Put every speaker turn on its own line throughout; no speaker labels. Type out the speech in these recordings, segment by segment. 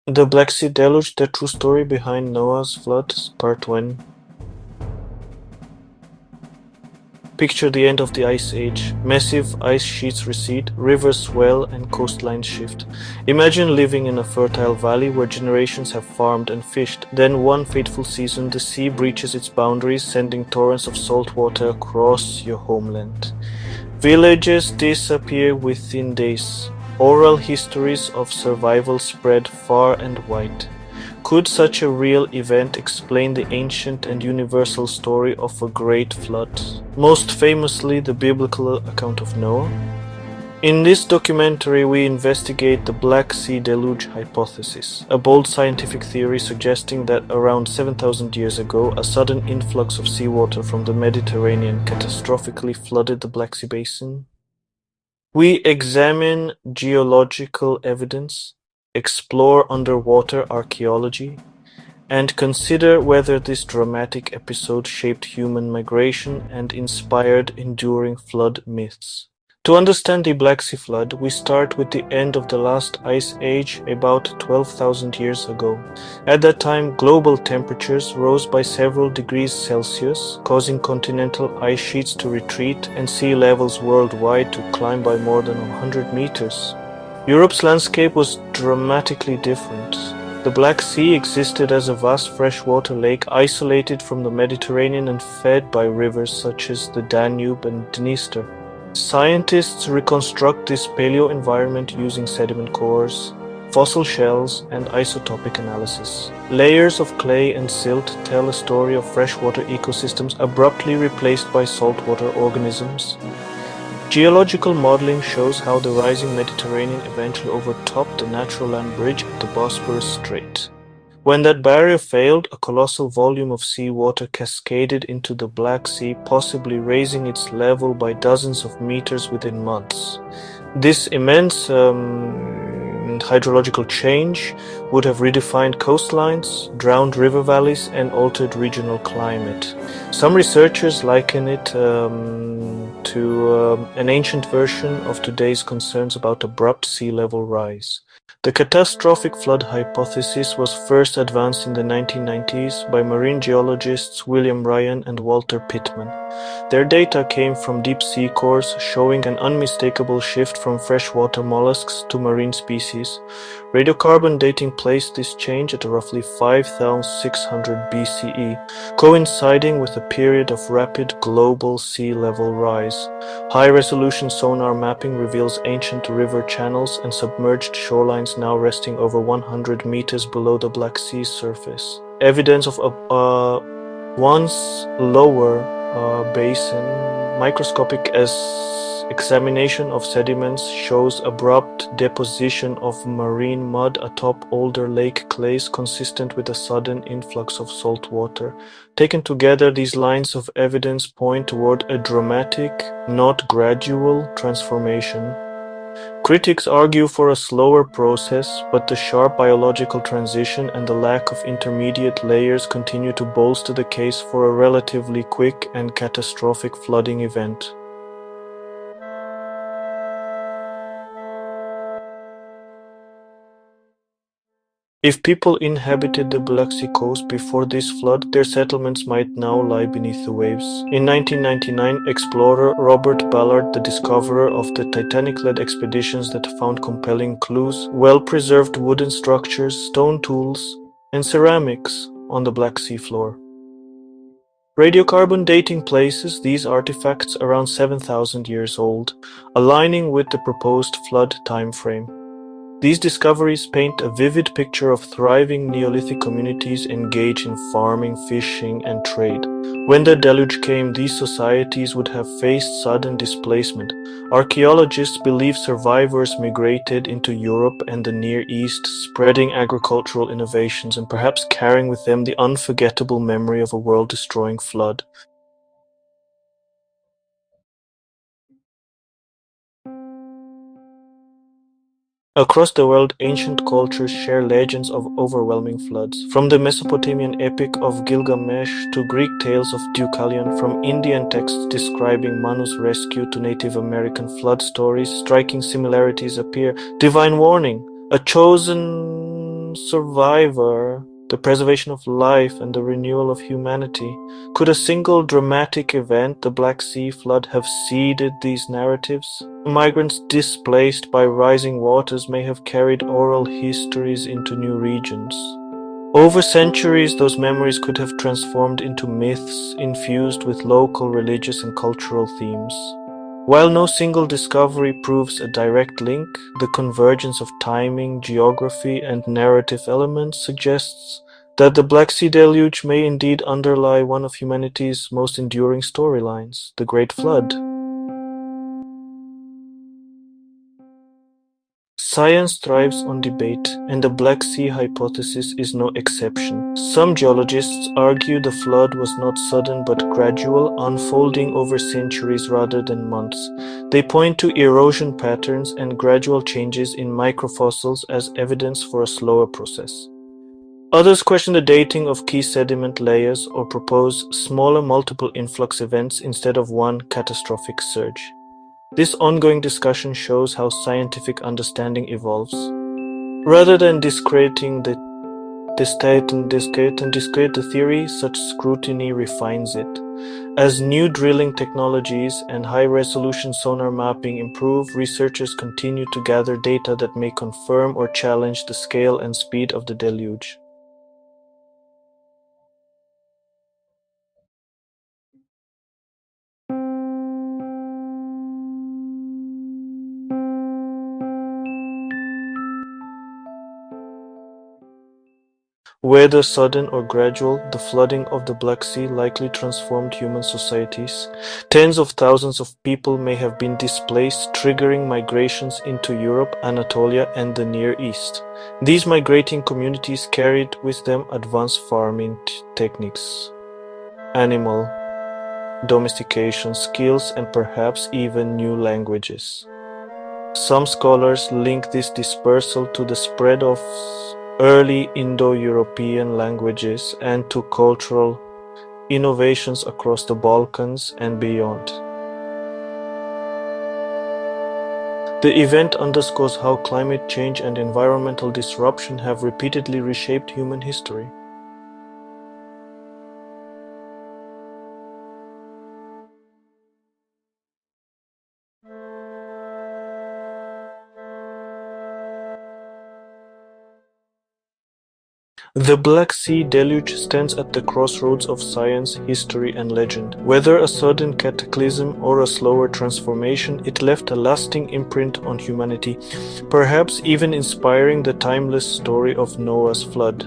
The Black Sea Deluge, the true story behind Noah's flood, part 1. Picture the end of the Ice Age. Massive ice sheets recede, rivers swell, and coastlines shift. Imagine living in a fertile valley where generations have farmed and fished. Then one fateful season, the sea breaches its boundaries, sending torrents of salt water across your homeland. Villages disappear within days. Oral histories of survival spread far and wide. Could such a real event explain the ancient and universal story of a great flood? Most famously, the biblical account of Noah. In this documentary, we investigate the Black Sea Deluge hypothesis, a bold scientific theory suggesting that around 7,000 years ago, a sudden influx of seawater from the Mediterranean catastrophically flooded the Black Sea basin. We examine geological evidence, explore underwater archaeology, and consider whether this dramatic episode shaped human migration and inspired enduring flood myths. To understand the Black Sea flood, we start with the end of the last ice age about 12,000 years ago. At that time, global temperatures rose by several degrees Celsius, causing continental ice sheets to retreat and sea levels worldwide to climb by more than 100 meters. Europe's landscape was dramatically different. The Black Sea existed as a vast freshwater lake isolated from the Mediterranean and fed by rivers such as the Danube and Dniester. Scientists reconstruct this paleo-environment using sediment cores, fossil shells, and isotopic analysis. Layers of clay and silt tell a story of freshwater ecosystems abruptly replaced by saltwater organisms. Geological modeling shows how the rising Mediterranean eventually overtopped the natural land bridge at the Bosporus Strait. When that barrier failed, a colossal volume of seawater cascaded into the Black Sea, possibly raising its level by dozens of meters within months. This immense hydrological change would have redefined coastlines, drowned river valleys, and altered regional climate. Some researchers liken it to an ancient version of today's concerns about abrupt sea level rise. The catastrophic flood hypothesis was first advanced in the 1990s by marine geologists William Ryan and Walter Pittman. Their data came from deep sea cores showing an unmistakable shift from freshwater mollusks to marine species. Radiocarbon dating placed this change at roughly 5,600 BCE, coinciding with a period of rapid global sea level rise. High-resolution sonar mapping reveals ancient river channels and submerged shorelines now resting over 100 meters below the Black Sea surface. Evidence of a once lower basin. Microscopic examination of sediments shows abrupt deposition of marine mud atop older lake clays consistent with a sudden influx of salt water. Taken together, these lines of evidence point toward a dramatic, not gradual, transformation. Critics argue for a slower process, but the sharp biological transition and the lack of intermediate layers continue to bolster the case for a relatively quick and catastrophic flooding event. If people inhabited the Black Sea coast before this flood, their settlements might now lie beneath the waves. In 1999, explorer Robert Ballard, the discoverer of the Titanic-led expeditions that found compelling clues, well-preserved wooden structures, stone tools, and ceramics on the Black Sea floor. Radiocarbon dating places these artifacts around 7,000 years old, aligning with the proposed flood timeframe. These discoveries paint a vivid picture of thriving Neolithic communities engaged in farming, fishing, and trade. When the deluge came, these societies would have faced sudden displacement. Archaeologists believe survivors migrated into Europe and the Near East, spreading agricultural innovations and perhaps carrying with them the unforgettable memory of a world-destroying flood. Across the world, ancient cultures share legends of overwhelming floods. From the Mesopotamian epic of Gilgamesh to Greek tales of Deucalion, from Indian texts describing Manu's rescue to Native American flood stories, striking similarities appear. Divine warning! A chosen survivor, the preservation of life, and the renewal of humanity. Could a single dramatic event, the Black Sea flood, have seeded these narratives? Migrants displaced by rising waters may have carried oral histories into new regions. Over centuries, those memories could have transformed into myths infused with local religious and cultural themes. While no single discovery proves a direct link, the convergence of timing, geography, and narrative elements suggests that the Black Sea Deluge may indeed underlie one of humanity's most enduring storylines, the Great Flood. Science thrives on debate, and the Black Sea hypothesis is no exception. Some geologists argue the flood was not sudden but gradual, unfolding over centuries rather than months. They point to erosion patterns and gradual changes in microfossils as evidence for a slower process. Others question the dating of key sediment layers or propose smaller multiple influx events instead of one catastrophic surge. This ongoing discussion shows how scientific understanding evolves. Rather than discrediting the theory, such scrutiny refines it. As new drilling technologies and high-resolution sonar mapping improve, researchers continue to gather data that may confirm or challenge the scale and speed of the deluge. Whether sudden or gradual, the flooding of the Black Sea likely transformed human societies. Tens of thousands of people may have been displaced, triggering migrations into Europe, Anatolia, and the Near East. These migrating communities carried with them advanced farming techniques, animal domestication skills, and perhaps even new languages. Some scholars link this dispersal to the spread of early Indo-European languages and to cultural innovations across the Balkans and beyond. The event underscores how climate change and environmental disruption have repeatedly reshaped human history. The Black Sea Deluge stands at the crossroads of science, history, and legend. Whether a sudden cataclysm or a slower transformation, it left a lasting imprint on humanity, perhaps even inspiring the timeless story of Noah's flood.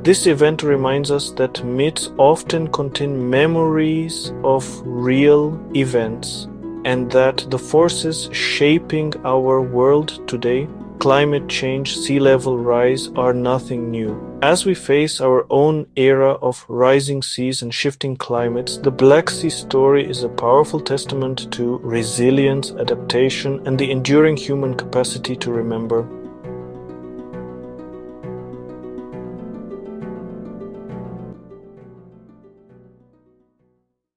This event reminds us that myths often contain memories of real events, and that the forces shaping our world today, climate change, sea level rise, are nothing new. As we face our own era of rising seas and shifting climates, the Black Sea story is a powerful testament to resilience, adaptation, and the enduring human capacity to remember.